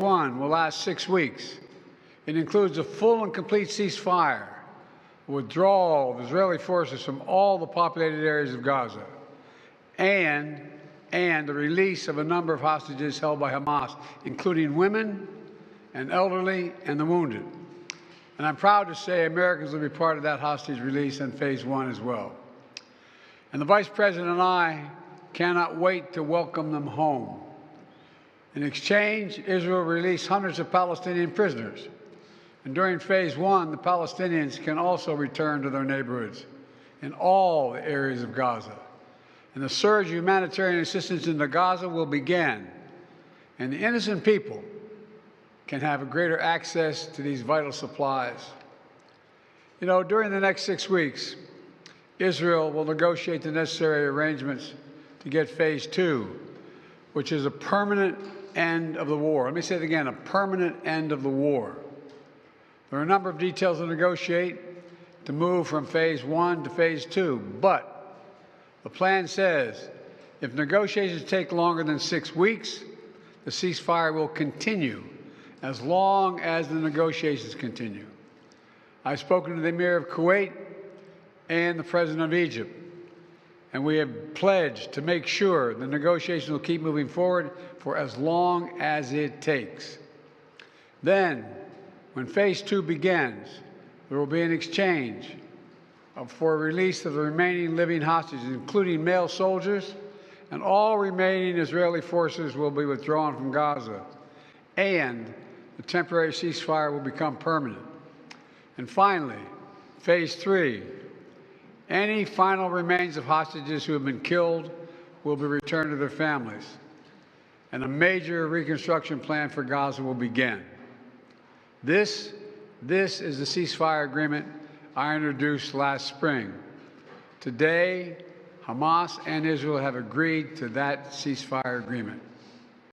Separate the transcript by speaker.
Speaker 1: one will last 6 weeks. It includes a full and complete ceasefire, withdrawal of Israeli forces from all the populated areas of Gaza, and the release of a number of hostages held by Hamas, including women and elderly and the wounded. And I'm proud to say Americans will be part of that hostage release in phase one as well. And the Vice President and I cannot wait to welcome them home. In exchange, Israel released hundreds of Palestinian prisoners. And during phase one, the Palestinians can also return to their neighborhoods in all the areas of Gaza. And the surge of humanitarian assistance into Gaza will begin. And the innocent people can have a greater access to these vital supplies. You know, during the next 6 weeks, Israel will negotiate the necessary arrangements to get phase two, which is a permanent end of the war. Let me say it again, a permanent end of the war. There are a number of details to negotiate to move from phase one to phase two, but the plan says if negotiations take longer than 6 weeks, the ceasefire will continue as long as the negotiations continue. I've spoken to the Emir of Kuwait and the President of Egypt, and we have pledged to make sure the negotiations will keep moving forward for as long as it takes. Then, when phase two begins, there will be an exchange for release of the remaining living hostages, including male soldiers, and all remaining Israeli forces will be withdrawn from Gaza, and the temporary ceasefire will become permanent. And finally, phase three, any final remains of hostages who have been killed will be returned to their families, and a major reconstruction plan for Gaza will begin. This is the ceasefire agreement I introduced last spring. Today, Hamas and Israel have agreed to that ceasefire agreement.